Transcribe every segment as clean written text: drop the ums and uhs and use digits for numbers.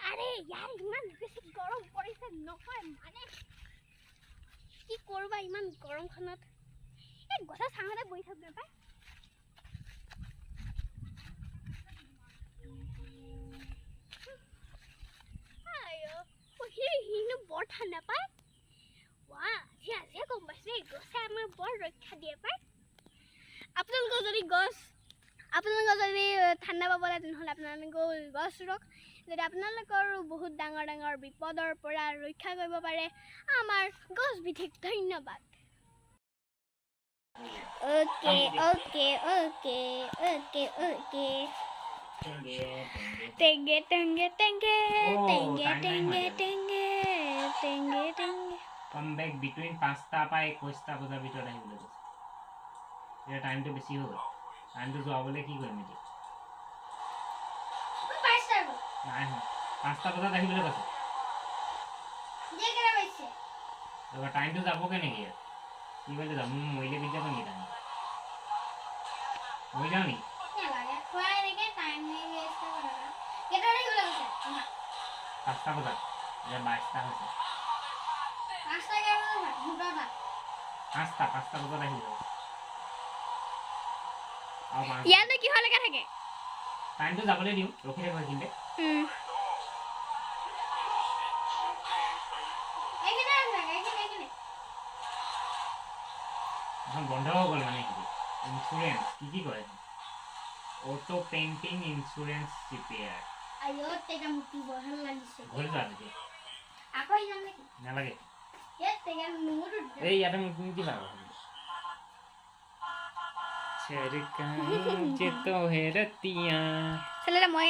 আৰে ইয়াৰ ইমান বেশি গৰম পৰিছে নহয় মানে কি কৰবা ইমান গৰমখনত এই গছৰ ছাঁতে বহি থাক নাপায় আয়ো হিনো বৰ ঠাণ্ডা পায় ৱা আজি গম পাইছে গছে আমাৰ বৰ ৰক্ষা দিয়ে পায় আপোনালোকৰ যদি ঠাণ্ডা পাবলৈ তেনেহ'লে আপোনালোকে গছ ৰুওক যদি আপোনালোকৰ বহুত ডাঙৰ ডাঙৰ বিপদৰ পৰা ৰক্ষা কৰিব পাৰে আমাৰ গছ বিধিক ধন্যবাদ okay okay okay okay okay টেঙ্গে টেঙ্গে টেঙ্গে টেঙ্গে টেঙ্গে টেঙ্গে টেঙ্গে টেঙ্গে কাম বেক বিটুইন 5টা পাই 21টা বজাৰ ভিতৰত আহিবলৈ কৈছে এ টাইমটো বেছি হ'ল টাইমটো যোৱাবলৈ কি কৰিম এতিয়া নাই 5টা বজাত আহিবলৈ কৈছে যে কেনে পাইছে এবাৰ টাইমটো যাব কেনেকৈ কি কৰিলে যাম মৰিলে বিদ্যা নেকি টাইম মৰি যাওঁ নি নালাগে খোৱাই নেকি টাইম নেই ৱেষ্ট কৰা কেইটা আহিবলৈ কৈছে 5টা বজাত যে 22টা হৈছে 5টা কেইটা বজাত দুটা 5টা বজাত আহিব আৰু ইয়াতে কিহলৈকে থাকে টাইমটো যাবলৈ দিওঁ ৰখি থাকিব কিন্তু এখন বন্ধ হৈ গ'ল মানে ইঞ্চুৰেঞ্চ কি কৰে অটো পেইণ্টিং ইঞ্চুৰেঞ্চ ৰিপেয়াৰ আইও তেকা মুটি বহল লাগিছে ঘৰ যা নেকি আকৌ যাম নেকি নালাগে তেকা নুমুটো এই ইয়াতে মোক কি ভাবা চেৰিকা যে তো হেৰতিয়া চলে মই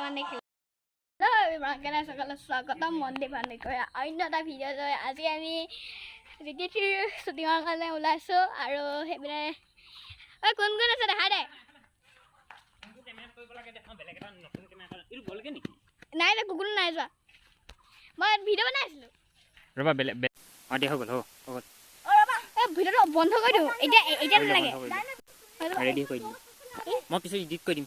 মানে হেল্ল' সকলো স্বাগতম মন্দিৰ পানী কৰে অন্য এটা ভিডিঅ' লৈ আজি আমি জিটিৰ শ্বুটিঙৰ কাৰণে ওলাইছোঁ আৰু সেইপিনে কোন কোন আছে দেখা দে নাই দে কুকুৰ নাই যোৱা মই ভিডিঅ' বনাই আছিলোঁ ৰ'বা বেলেগ অঁ দিয়া হৈ গ'ল হৈ গ'ল ৰ'বা এই ভিডিঅ'টো বন্ধ কৰি দিওঁ এতিয়া নালাগে ৰেডি কৰি দিম মই পিছত এডিট কৰি দিম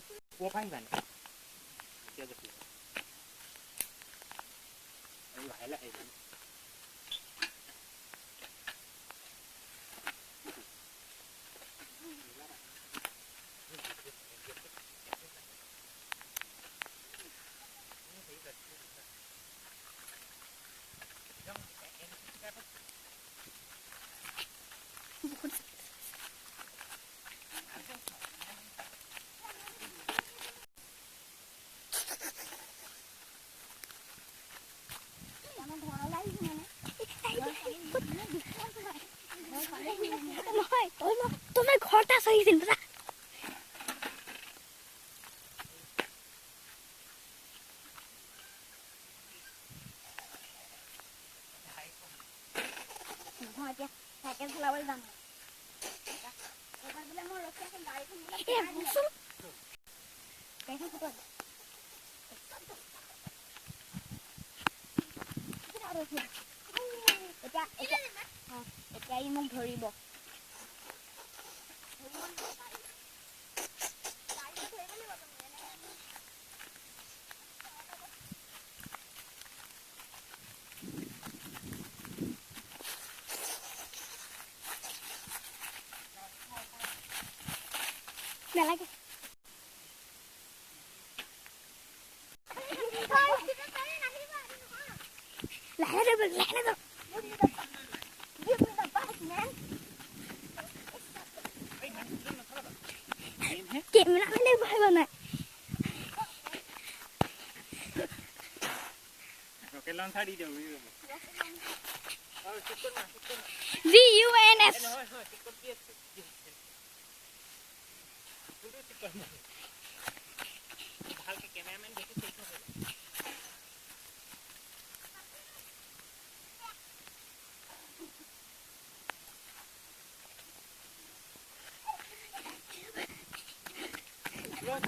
তোমাৰ ঘৰটা সহিয়েছেন বুঝা সাইকেল চলাবলৈ যাম এতিয়া ই মোক ধৰিব নালাগে कैमरा मैंने भाई बना ओके लॉन्च साड़ी दो VUNS ভালকে ক্যামেরাম্যান দেখে চেক করবে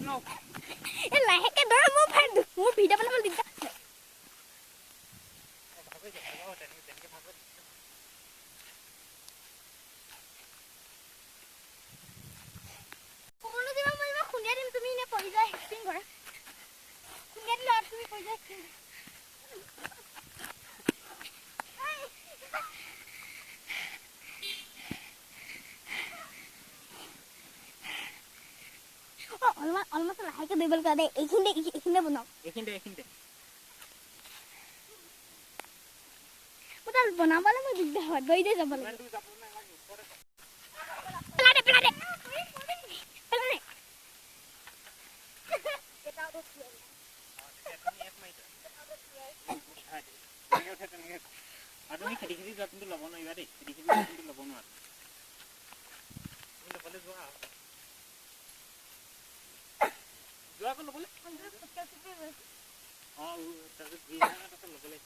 नो ए लाहेके धर मो फाड़ दू मो ভিডিও বনাবলৈ দিগদাৰ অলমষ্ট লাহেকৈ দৌৰিবলৈ কোৱা দেই এইখিনিতে বনাওক এইখিনিতে মোৰ তাত বনাবলৈ মই দিগদাৰ হয় দৌৰি যাব লাগে তুমি খেতি যোৱা কিন্তু ল'ব নোৱাৰিবা দেই খেতি যোৱা কিন্তু ল'ব নোৱাৰা তুমি ল'বলৈ যোৱা আকৌ ল'বলৈ অঁ তাৰপিছত ল'বলৈ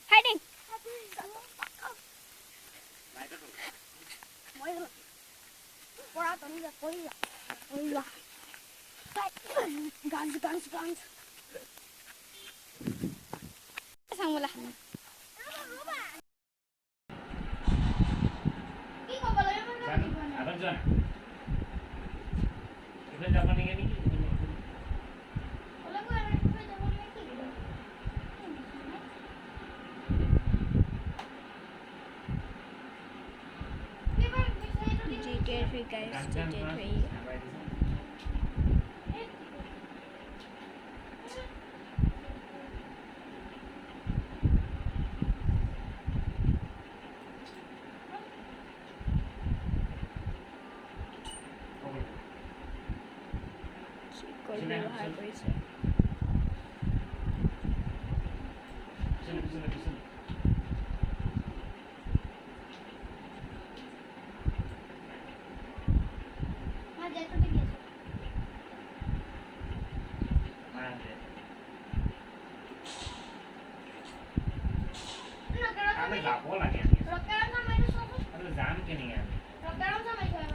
Fighting. Guns. Sang bola. Abang John. Itu dapat ni ni. GTA3 ব্যৱহাৰ কৰিছে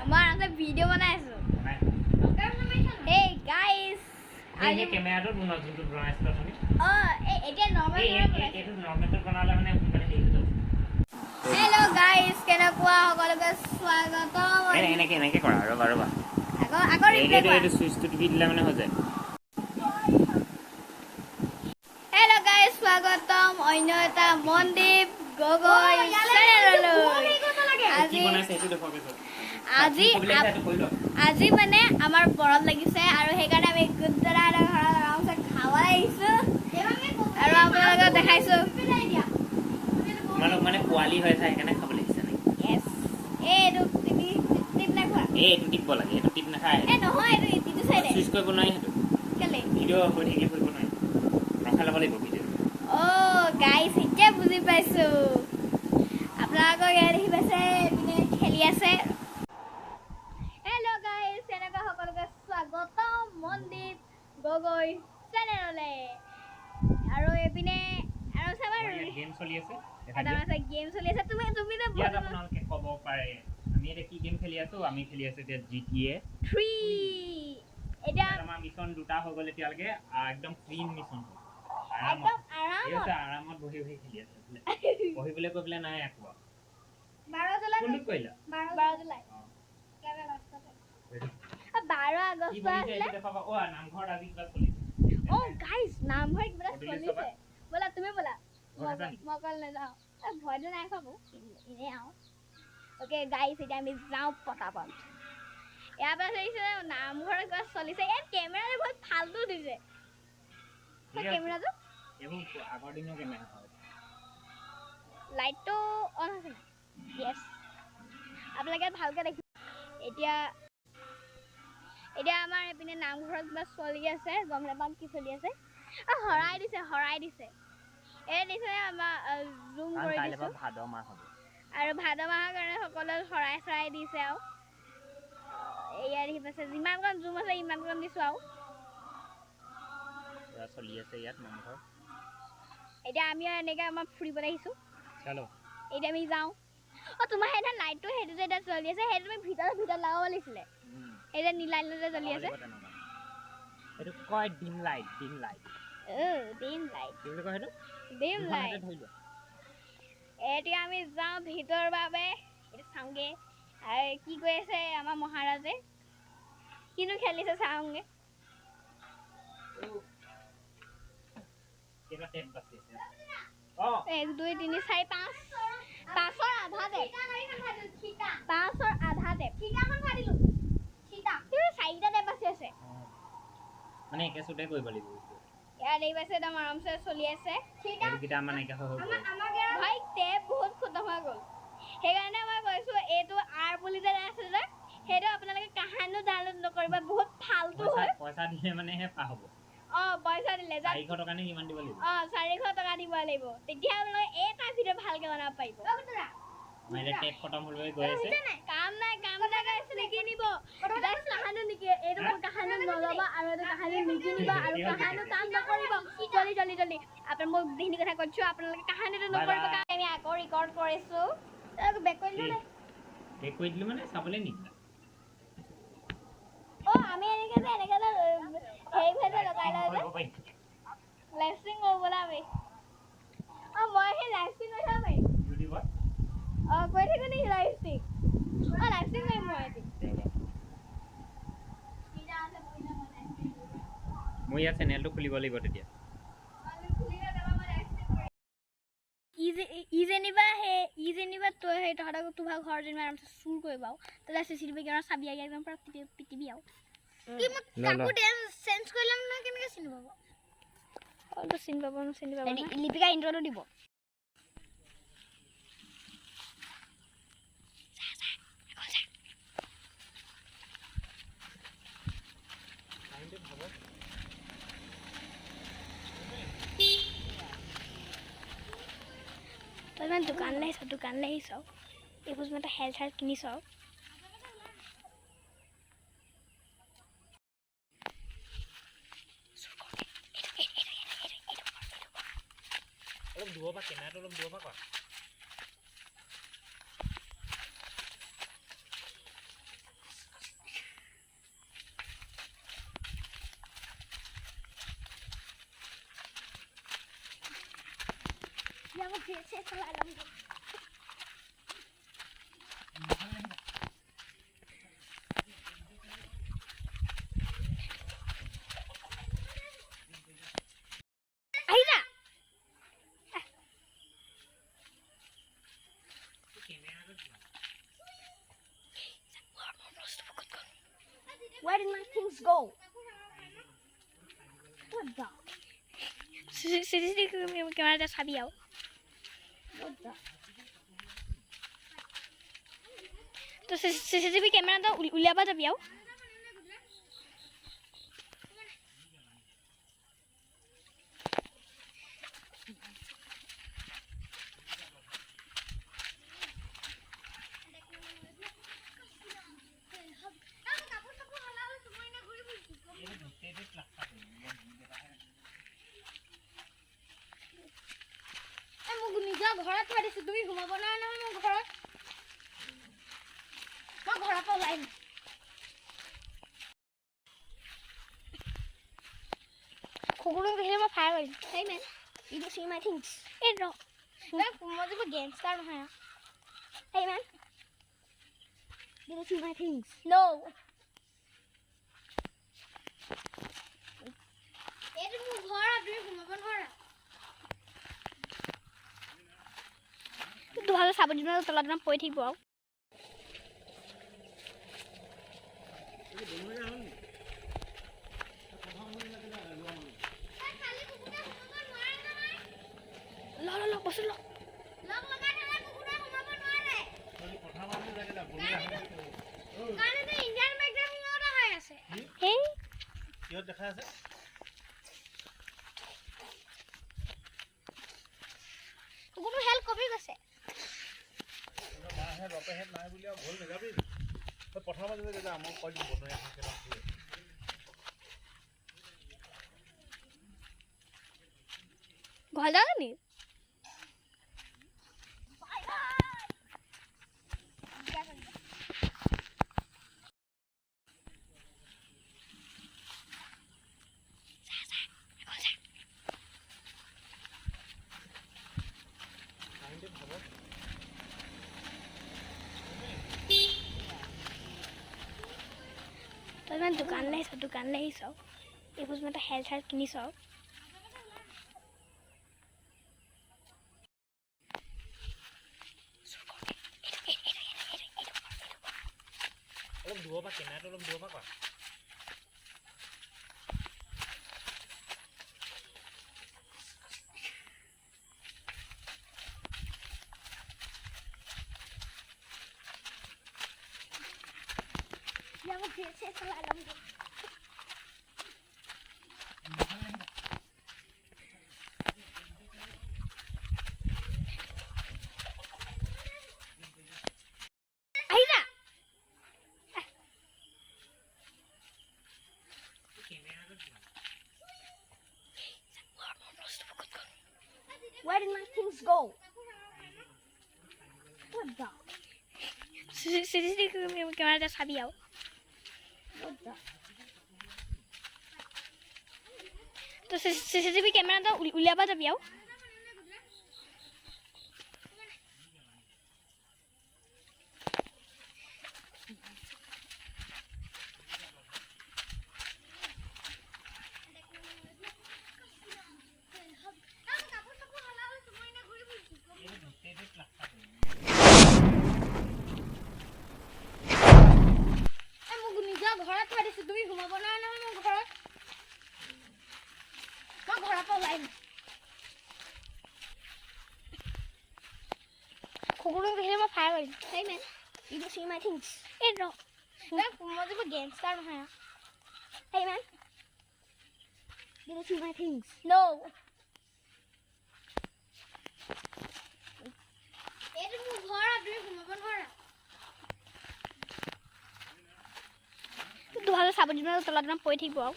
আমাৰ আছে ভিডিঅ' বনাই আছো Hey guys আজি ক্যামেৰাটো নতুনটো বনাইছিলা তুমি এতিয়া নৰ্মাল এইটো নৰ্মেলটো বনালে মানে মানে হেৰিটো হেল্ল' গাইজ কেনেকুৱা সকলোকে স্বাগতম এনেকে কৰা ৰবা আকৌ এইটো সুইচটো টিপি দিলে মানে হৈ যায় হেল্ল' গাইজ স্বাগতম অন্য এটা মনদীপ গগৈ চেনেললৈ আজি মানে আমাৰ বৰত লাগিছে আৰু সেইকাৰণে আমি গুজৰাটৰ ঘৰত আৰামছে খাবলৈ আহিছোঁ আৰু আপোনালোকক দেখাইছোঁ মানে পোৱালি হৈ আছে সেইকাৰণে খাব লাগিছে এইটো টিপ নাখোৱা এইটো টিপব লাগে এইটো টিপ নাখায় নহয় এইটো চাইডে চুইচ কৰিব নোৱাৰি সেইটো কেলে ভিডিঅ' হৈ থাকিব কৰিব নোৱাৰি ৰখাই ল'ব লাগিব ভিডিঅ' গাইজ এতিয়া বুজি পাইছোঁ আপোনালোকক ইয়াত দেখি পাইছে এইপিনে খেলি আছে হেল্ল' গাইজ তেনেকুৱা সকলোকে স্বাগতম মনদীপ গগৈ চেনেললৈ আৰু এইপিনে আৰু চাবা গেম চলি আছে গেম চলি আছে তুমি ইয়াত আপোনালোকে ক'ব পাৰে আমি এতিয়া কি গেম খেলি আছো আমি খেলি আছো এতিয়া GTA 3 এটা আমাৰ মিছন দুটা হৈ গ'ল এতিয়ালৈকে একদম ক্লিন মিছন আৰামত বহি খেলি আছে বহিবলৈ কৈ পেলাই নাই আকৌ 12 জুলাই কোনটো কৰিলা 12 জুলাই 12 আগষ্ট আছিলে নামঘৰত আজি কিবা চলিছে গাইজ নামঘৰত কিবা চলিছে ব'লা তুমি ব'লা মই কল নাযাওঁ ভয়টো নাই খাব এনেই আহোঁ অ'কে গাইজ এতিয়া আমি যাওঁ পটাপট ইয়াৰ পৰা চলিছে নামঘৰত কিবা চলিছে ইয়াত কেমেৰাটো বহুত ফাল্টু দিছে কেমেৰাটো আগৰ দিনৰ কেমেৰা হয় লাইটটো অন আছে নাই য়েছ আপোনালোকে ভালকৈ দেখিব এতিয়া আমাৰ এইপিনে নামঘৰত কিবা চলি আছে গম নাপাম কি চলি আছে হৰাই দিছে এই দিছে আমাৰ জুম কৰি দিছোঁ ভাদ মাহ হ'ব আৰু ভাদ মাহৰ কাৰণে সকলোৱে চৰাই দিছে আৰু এয়া দেখি পাইছে যিমানকণ জুম আছে ইমানকণ দিছোঁ আৰু চলি আছে ইয়াত নামঘৰ এতিয়া আমি এনেকৈ আমাৰ ফুৰিবলৈ আহিছোঁ চলো এতিয়া আমি যাওঁ অঁ তোমাৰ সেইদিনা লাইটটো সেইটো যে এতিয়া জ্বলি আছে সেইটো তুমি ভিতৰত লগাব লাগিছিলে এই যে নীলা নীলা যে জ্বলি আছে এইটো কয় ডিম লাইট ডিম লাইট কি বুলি কয় সেইটো ডিম লাইট এতিয়া আমি যাওঁ ভিতৰৰ বাবে এইটো চাওঁগৈ আৰু কি কৈ আছে আমাৰ মহাৰাজে কিনো খেলিছে চাওঁগৈ কেইটা টেপ বাকি আছে 1 2 3 4 5 5ৰ আধা টেপ 5ৰ আধা টেপ চিটাখন ফাটিলো চিটা এই 4টা টেপ আছে মানে একে সুতে কৰিব লাগিব ইয়াৰ এই পাশে একদম আৰামছে চলি আছে চিটা এইকেইটা মানে একে হৈ গ'ল ভাই টেপ বহুত খতম হৈ গ'ল সেইকাৰণে মই কৈছোঁ এইটো আৰ বুলি যে আছে যে সেইটো আপোনালোকে কাহানিও ডাউনলোড নকৰিব বহুত ফালতু হয় পইচা দিলে মানেহে পা হ'ব পইচা দিলে 400 টকা নে কিমান দিব লাগিব 400 টকা দিব লাগিব তেতিয়া আপোনালোকে এটা ভিডিঅ' ভালকৈ বনাব পাৰিব মানে টেপ খতম হৈ গৈ আছে কাম নাই গাইছ নিকিনিব গাইছ কাহানিও নিকি এইটো কাহানিও নল'ব আৰু এইটো কাহানিও নিকিনিব আৰু কাহানিও কাম নকৰিব জলদি আপুনি মোক যিখিনি কথা কৈছোঁ আপোনালোকে কাহানিটো নকৰিব কাৰণ আমি আকৌ ৰেকৰ্ড কৰিছোঁ বেক কৰি দিলোঁ মানে চাবলৈ নিদিলা আমি এনেকৈ যে হেৰি ভেজে লগাই লওঁ যে লাইভ ষ্ট্ৰীম কৰিবলৈ আমি মই সেই লাইভ ষ্ট্ৰীম কৰিব পাৰিম ইউটিউবত কৈ থাকোঁ নেকি লাইভ ষ্ট্ৰীম লাইভ ষ্ট্ৰীম কৰিম মই এদিন মই ইয়াৰ চেনেলটো খুলিব লাগিব তেতিয়া ই যেনিবা তই সেই তহঁতক তোমাৰ ঘৰ যেনিবা আৰামছে চুৰ কৰিব আৰু তই CCTV কেমেৰা চাবি আহি একদম পুৰা পিটিবি আৰু কি মই কাকো চেঞ্জ কৰিলাম নহয় কেনেকৈ চিনি পাব চিনি পাব লিপিকা ইন্ট্ৰটো দিব তই মানে দোকানলৈ আহিছ এইবোৰ মানে হেল চেল কিনিছ অলপ দূৰৰ পৰা কেমেৰাটো অলপ দূৰৰ পৰা কৰা Where did my things go? What the? CCTV camera চাবি আৰু তো CCTV কেমেৰাটো উলিয়াব যাবি আৰু মোক নিজৰ ঘৰত থৈ দিছোঁ তুমি ঘুমাব নোৱাৰা নহয় মোৰ ঘৰত মই ঘৰৰ পৰা ওলাই আহিম কুকুৰক দেখিলে মই ফায়াৰ কৰিম hey man you do see my things এই ৰ মই যে গেংষ্টাৰ নহয় hey man you do see my things no এইটো মোৰ ঘৰ তুমি ঘুমাব নোৱাৰা তোমালোকে চাব দিনৰ তলত পৰি থাকিব আৰু দেখা আছে কুকুৰটো হেল কপি গৈছে মাহে বাপে হেড নাই বুলি আৰু ভুল নেযাবি তই পথাৰ মাজে যা মই কৈ দিম বতৰে এখন কেলা ঘৰ যাওঁ নি তই মানে দোকানলৈ আহিছ এইবোৰ মানে হেল চেল কিনিছ অলপ দূৰৰ পৰা কেমেৰাটো অলপ দূৰৰ পৰা কৰা Where did my things go? What the? CCTV camera চাবি আও তো CCTV camera উলিয়াবা যাবি আও ঘৰত থৈ দিছো তুমি ঘুমাব নোৱাৰা নহয় মোৰ ঘৰত মই ঘৰৰ পৰা ওলাই কুকুৰক দেখিলে মই ফায়াৰ কৰিম hey man you don't see my things এই ৰ মই যে গেংষ্টাৰ নহয় hey man you don't see my things no এইটো মোৰ ঘৰ তুমি ঘুমাব নোৱাৰা দুহালে সাবজীবনৰ তলত নাম পৰি থাকিব আৰু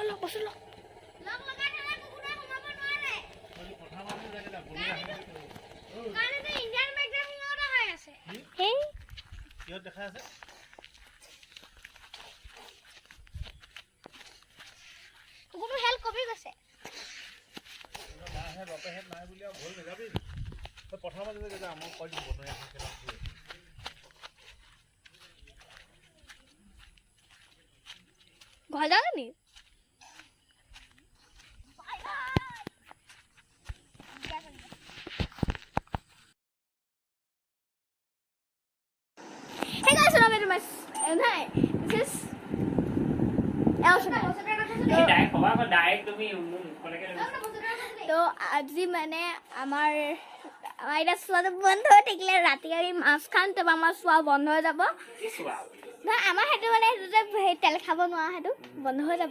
ল বসু ল লগ লগা ধৰে কুকুৰা ঘুমাব নোৱাৰে কাৰণে ইণ্ডিয়ান ম্যাগাজিন অৰ্ডাৰ হৈ আছে হে কিয় দেখা আছে কুকুৰটো হেল্প কবি গৈছে বাপেহেত নাই বুলি আৰু ভুল নাযাবি তই পথাৰ মাজতে যা মই কৈ দিম বনৰীয়া হাঁহ কেইটা ঘৰ যাওঁ নি Hey guys, so this is Elshana. Direct হবা আকৌ ডাইৰেক্ট তুমি কলেকে তো আজি মানে আমাৰ এতিয়া চোৱাটো বন্ধ হৈ থাকিলে ৰাতি আমি মাছ খাম তাৰপৰা আমাৰ চোৱা বন্ধ হৈ যাব নহয় আমাৰ সেইটো মানে সেইটো যে তেল খাব নোৱাৰা সেইটো বন্ধ হৈ যাব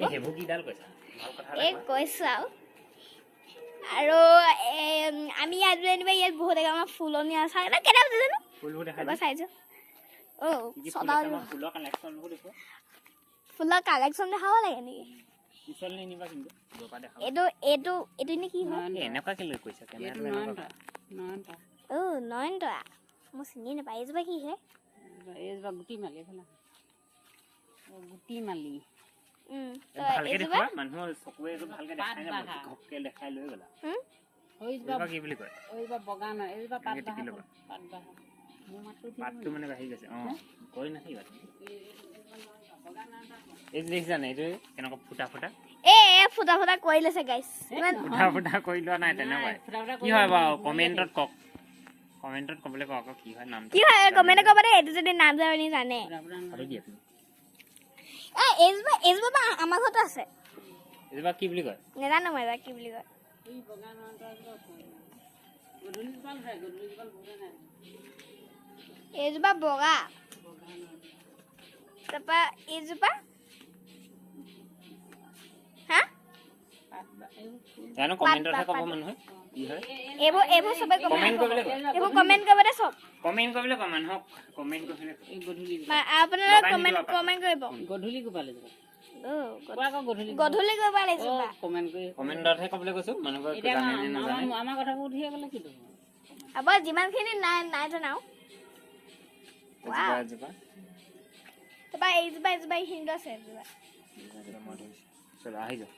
এই কৈছোঁ আৰু আমি আজি যেনিবা ইয়াত বহুত আমাৰ ফুলনি আছে কেইটা বজাত জানো এবাৰ চাইছোঁ ফুলৰ কালেকশ্যন দেখাব লাগে নেকি এইটো নে কি হয় নয়নতৰা মই চিনি নাপাওঁ এইজোপা কি হয় গুটি মালি মানুহৰ চকুৱে ভালকে দেখাই লৈ গলা কি বুলি কয় বগা নহয় এইজোপা পাত পাতটো মানে বাঢ়ি গৈছে কৈ নাথাকিবা এই দেখিছা নাই এইটো কেনেকুৱা ফুটা ফুটা ফুটা ফুটা কৰি লৈছে গাইছ ফুটা ফুটা কৰি লোৱা নাই তেনেকুৱাই কি হয় বাৰু কমেণ্টত কওক কমেণ্টত ক'বলৈ কওক আকৌ কি হয় নামটো কি হয় কমেণ্টত ক'ব দেই এইটো যদি নাম জানি জানে এইজোপা আমাৰ ঘৰতো আছে এইজোপা কি বুলি কয় নাজানো মই কি বুলি কয় এইজোপা বগা তাৰপৰা এইজোপা হা জানো কমেণ্টতহে ক'ব মানুহে কি হয় এইবোৰ চবে কমেণ্ট কৰিবলৈ কয় এইবোৰ কমেণ্ট কৰিব চব কমেণ্ট কৰিবলৈ কয় মানুহক কমেণ্ট কৰিবলৈ কয়। এই গধূলি আপোনালোকে লগাই নিদিবা কমেণ্ট কৰিব গধূলি কোপালে যাব আকৌ গধূলি গধূলি কৰিব লাগিছিল কমেণ্ট কৰি কমেণ্টতহে ক'বলৈ কৈছোঁ মানুহবোৰে এতিয়া জানে নে নাজানে আমাৰ কথাবোৰ উঠিয়ে গ'লে কি হ'ব আপোনাৰ যিমানখিনি নাই জনাও এজোপা তাৰপৰা এইজোপা এইখিনিতো আছে এজোপা মই ধৰিছোঁ চলো আহি যাওঁ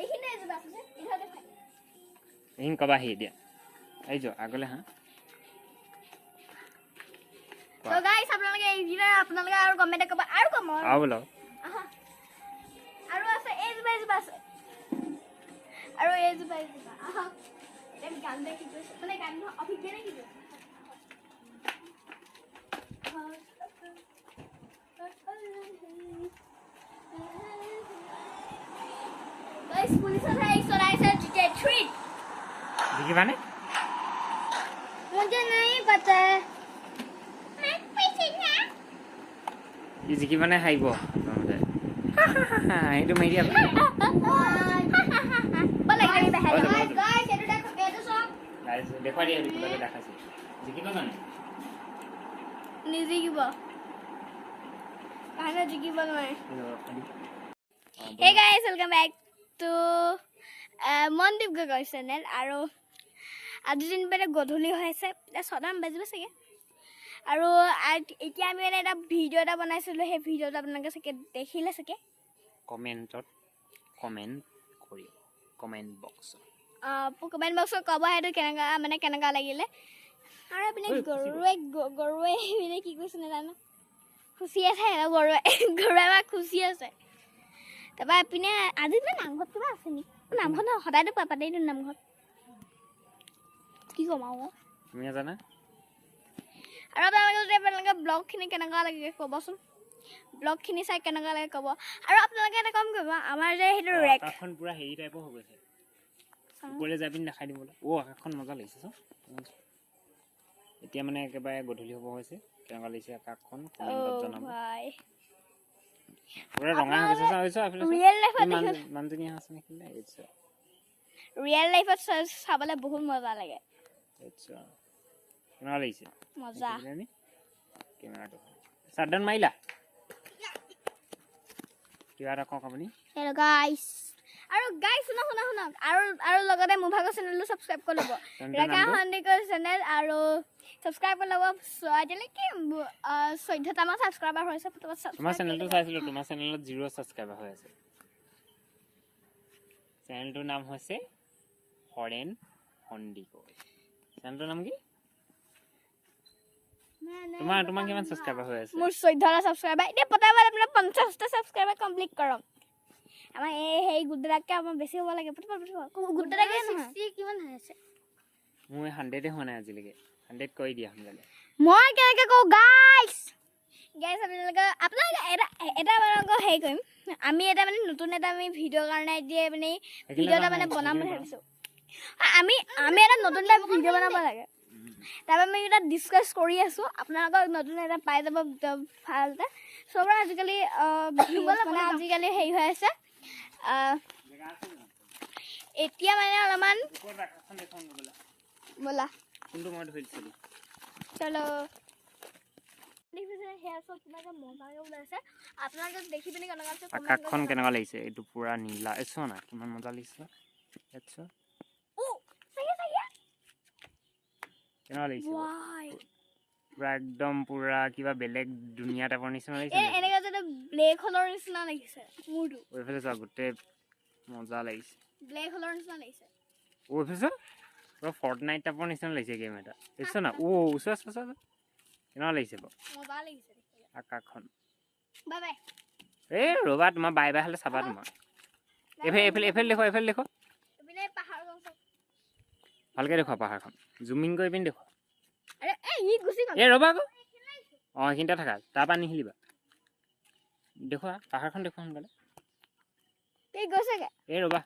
এইখিনি এজোপা আছে যে ইহঁতে খাই এইখিনি ক'বা আহি দিয়া আহি যোৱা আগলৈ হা তো গাইছ আপোনালোকে আৰু কমেণ্ট কৰিব আৰু কম আৰু বোলো আৰু আছে এইজোপা আছে আৰু এইজোপা আহক এতিয়া গান দেখি গৈছে মানে গান অভিজ্ঞ নে কি গাইছ পুলিচে চলাইছে GTA 3 দেখিবানে मुझे नहीं पता है मैं पीछे ना ই জিকিবানে হাৰিব প্ৰথমতে সেইটো মাৰি দিয়া बोला इधर बैठ गाइस ये तो सब গাইজ দেখুৱাই দিয়া কিবা এটা দেখাইছে জিকিব জানে निजी की बो कहां जिकी बनवाए hey guys welcome back to Mandeep Gogoi channel আৰু আজি দিন বেলে গধূলি হৈছে এটা 6টা বাজিব চাগে আৰু এতিয়া আমি এটা ভিডিও এটা বনাইছিলো সেই ভিডিওটো আপোনালোকে চাগে দেখিলে চাগে কমেণ্টত কমেণ্ট কৰি কমেণ্ট বক্সত কমেণ্ট বক্সত ক'ব সেইটো কেনেকুৱা লাগিলে আৰু আপুনি গৰুৱে মানে কি কৈছে নাজানো খুচি আছে গৰুৱে বা খুচি আছে তাৰপৰা পিনে আজি মানে নামঘৰত কিবা আছে নেকি নামঘৰত সদায়তো পাতেই দিওঁ নামঘৰত কি ক'ম আৰু তুমি জানা আৰু আপোনালোকে ব্লগখিনি কেনেকুৱা লাগে ক'বচোন ব্লগখিনি চাই কেনেকুৱা লাগে ক'ব আৰু আপোনালোকে এটা কাম কৰিব আমাৰ যে সেইটো ৰেক আকাশখন পুৰা হেৰি টাইপৰ হৈ গৈছে ওপৰলৈ যাই পিনি দেখাই দিবলৈ আকাশখন মজা লাগিছে চোন এতিয়া মানে একেবাৰে গধূলি হ'ব হৈছে কেনেকুৱা লাগিছে আকাশখন কমেণ্টত জনাব ভাই পুৰা ৰঙা হৈ গৈছে চাইছো এইফালে ৰিয়েল লাইফত মানুহজনী আছে নেকি এইটো ৰিয়েল লাইফত চাবলৈ বহুত মজা লাগে আচ্ছা কেনেকুৱা লাগিছে মজা কেমেৰাটো চাটডাউন মাৰিলা কিবা এটা কওক আপুনি হেল্ল' গাইছ আৰু গাইছ শুনক আৰু লগতে মোৰ ভাগৰ চেনেলটো ছাবস্ক্ৰাইব কৰি ল'ব ৰেখা সন্দিকৰ চেনেল আৰু ছাবস্ক্ৰাইব কৰি ল'ব আজিলৈকে 14টামান ছাবস্ক্ৰাইবাৰ হৈছে তোমাৰ চেনেলটো চাইছিলোঁ তোমাৰ চেনেলত 0 ছাবস্ক্ৰাইবাৰ হৈ আছে চেনেলটোৰ নাম হৈছে হৰেণ সন্দিকৈ চেনেলটোৰ নাম কি তোমাৰ কিমান ছাবস্ক্ৰাইবাৰ হৈ আছে মোৰ 14টা ছাবস্ক্ৰাইবাৰ এতিয়া পটাপট আপোনাৰ 50টা ছাবস্ক্ৰাইবাৰ কমপ্লিট কৰক আমাৰ এই গুডৰাকে আমাৰ বেছি হ'ব লাগে গুডৰাকে 60 কিমান হৈ আছে মোৰ 100 হোৱা নাই আজিলৈকে 100 কৰি দিয়া সোনকালে মই কেনেকৈ কওঁ গাইছ আপোনালোকে এটা হেৰি কৰিম আমি এটা মানে নতুন এটা আমি ভিডিঅ'ৰ কাৰণে দিয়ে মানে ভিডিঅ' এটা মানে বনাম বুলি ভাবিছোঁ আমি এটা নতুন এটা ভিডিঅ' বনাব লাগে তাৰপৰা আমি এটা ডিছকাছ কৰি আছোঁ আপোনালোকক নতুন এটা পাই যাব ভালতে চবৰে আজিকালি মানে আজিকালি হেৰি হৈ আছে এতিয়া মানে অলপমান ব'লা চলো আকাশখন কেনেকুৱা লাগিছে এইটো পুৰা নীলা চোৱা না কিমান মজা লাগিছে কেনেকুৱা লাগিছে পুৰা একদম পুৰা কিবা বেলেগ দুনিয়া টাইপৰ নিচিনা লাগিছে এনেকুৱা যেন ব্লেক হোলৰ নিচিনা লাগিছে মোৰটো এইফালে চোৱা গোটেই মজা লাগিছে ব্লেক হোলৰ নিচিনা লাগিছে এইফালে চোৱা পুৰা ফৰ্টনাইট টাইপৰ নিচিনা লাগিছে গেম এটা দেখিছ না ওচৰ কেনেকুৱা লাগিছে বাৰু মজা লাগিছে আকাশখন বাই বাই এই ৰ'বা তোমাৰ বাই হ'লে চাবা তোমাৰ এইফালে দেখুৱা এইপিনে পাহাৰখন ভালকৈ দেখুৱা পাহাৰখন জুমিং কৰি পিনি দেখুৱা এই ৰ'বা আকৌ এইখিনিতে থাকা তাৰপৰা নিহিলিবা দেখুৱা পাহাৰখন দেখুৱা সোনকালে এই ৰ'বা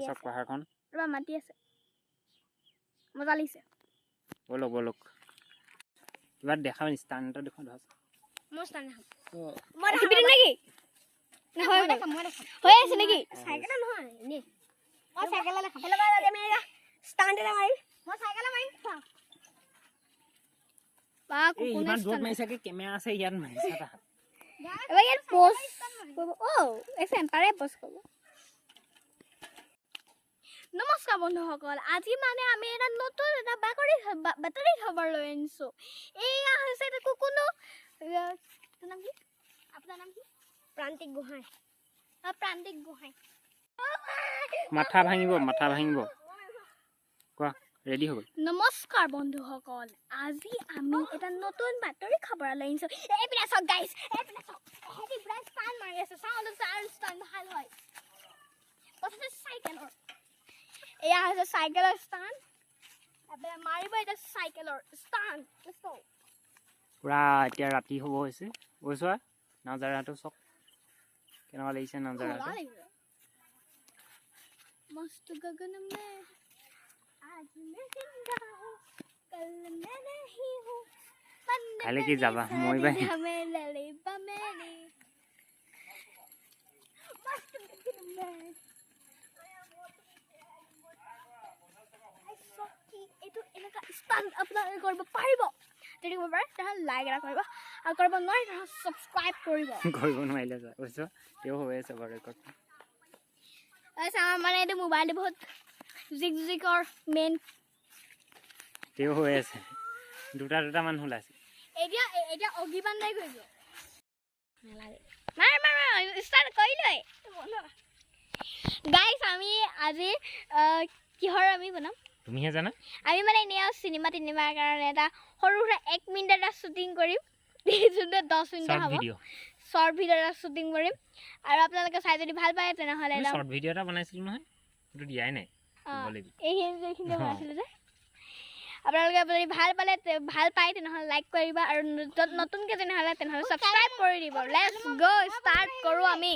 চাওক পাহাৰখন মাতি আছে মজা লাগিছে ব'লক কিবা দেখাব নি ষ্টান এটা দেখুন ধৰা মই ষ্টান দেখাম অ মই দেখাম নেকি নহয় দেখাম মই দেখাম হৈ আছে নেকি চাইকেল নহয় নে মই চাইকেল দেখাম হেল্ল গাইস আমি ষ্টান এটা মাৰি মই চাইকেল মাৰিম বা এই কোনে ইমান দূৰত মাৰিছা কি কেমেৰা আছে ইয়াত মাৰিছা তা এবাৰ ইয়াত পোষ্ট কৰিব অ এই চেণ্টাৰে পোষ্ট কৰিব নমস্কাৰ বন্ধুসকল আজি মানে আমি এটা নতুন এটা বাতৰি খবৰ লৈ আনিছোঁ এয়া হৈছে এটা কোনো নাম কি আপোনাৰ নাম কি প্ৰান্তিক গোহাঁই প্ৰান্তিক গোহাঁই মাথা ভাঙিব কোৱা ৰেডি হৈ গ'ল নমস্কাৰ বন্ধুসকল আজি আমি এটা নতুন বাতৰি খবৰ লৈ আনিছোঁ এইপিনে চাওক গাইছ এইপিনে চাওক হেভি ব্ৰাইট ষ্টান মাৰি আছে চাউণ্ড ষ্টান ভাল হয় প্ৰথমতে চাইকেলৰ এয়া হৈছে চাইকেলৰ ষ্টান এবাৰ মাৰিব এটা চাইকেলৰ ষ্টান পুৰা এতিয়া ৰাতি হ'ব হৈছে গৈছোৱা নাজাৰাটো চক কেনেকুৱা লাগিছে নাজাৰাটো मस्त गगन में आज मैं जिंदा हूँ कल मैं नहीं हूँ काले की जाबा मोई भाई हमें लड़े बमेरी मस्त गगन में এইটো এনেকা ষ্টান আপোনালোকে কৰিব পাৰিব যদি কৰিব পাৰে তেতিয়াহ'লে লাইক এটা কৰিব আৰু কৰিব নোৱাৰে তেতিয়াহ'লে ছাবস্ক্ৰাইব কৰিব নোৱাৰিলে যায় বুজিছ তেও হৈ আছে বাৰু ৰেকৰ্ড আমাৰ মানে এইটো মোবাইলটো বহুত জিকৰ মেইন তেও হৈ আছে দুটা মানুহ ওলাইছে এতিয়া অগিবান নাই কৰিব নালাগে ষ্টাৰ্ট কৰিলে গাইছ আমি আজি কিহৰ আমি বনাম তুমিহে জানা আমি মানে এনেই চিনেমাৰ কাৰণে এটা সৰু সুৰা 1 মিনিট এটা শ্বুটিং কৰিম যোনটো 10 মিনিট হ'ব শৰ্ট ভিডিও এটা শ্বুটিং কৰিম আৰু আপোনালোকে চাই যদি ভাল পায় তেনেহ'লে এটা শৰ্ট ভিডিও এটা বনাইছিলো নহয় কিন্তু দিয়াই নাই এইখিনি বনাইছিলোঁ যে আপোনালোকে যদি ভাল পায় তেনেহ'লে লাইক কৰিবা আৰু নতুনকৈ তেনেহ'লে ছাবস্ক্ৰাইব কৰি দিব লেটছ গ' ষ্টাৰ্ট কৰোঁ আমি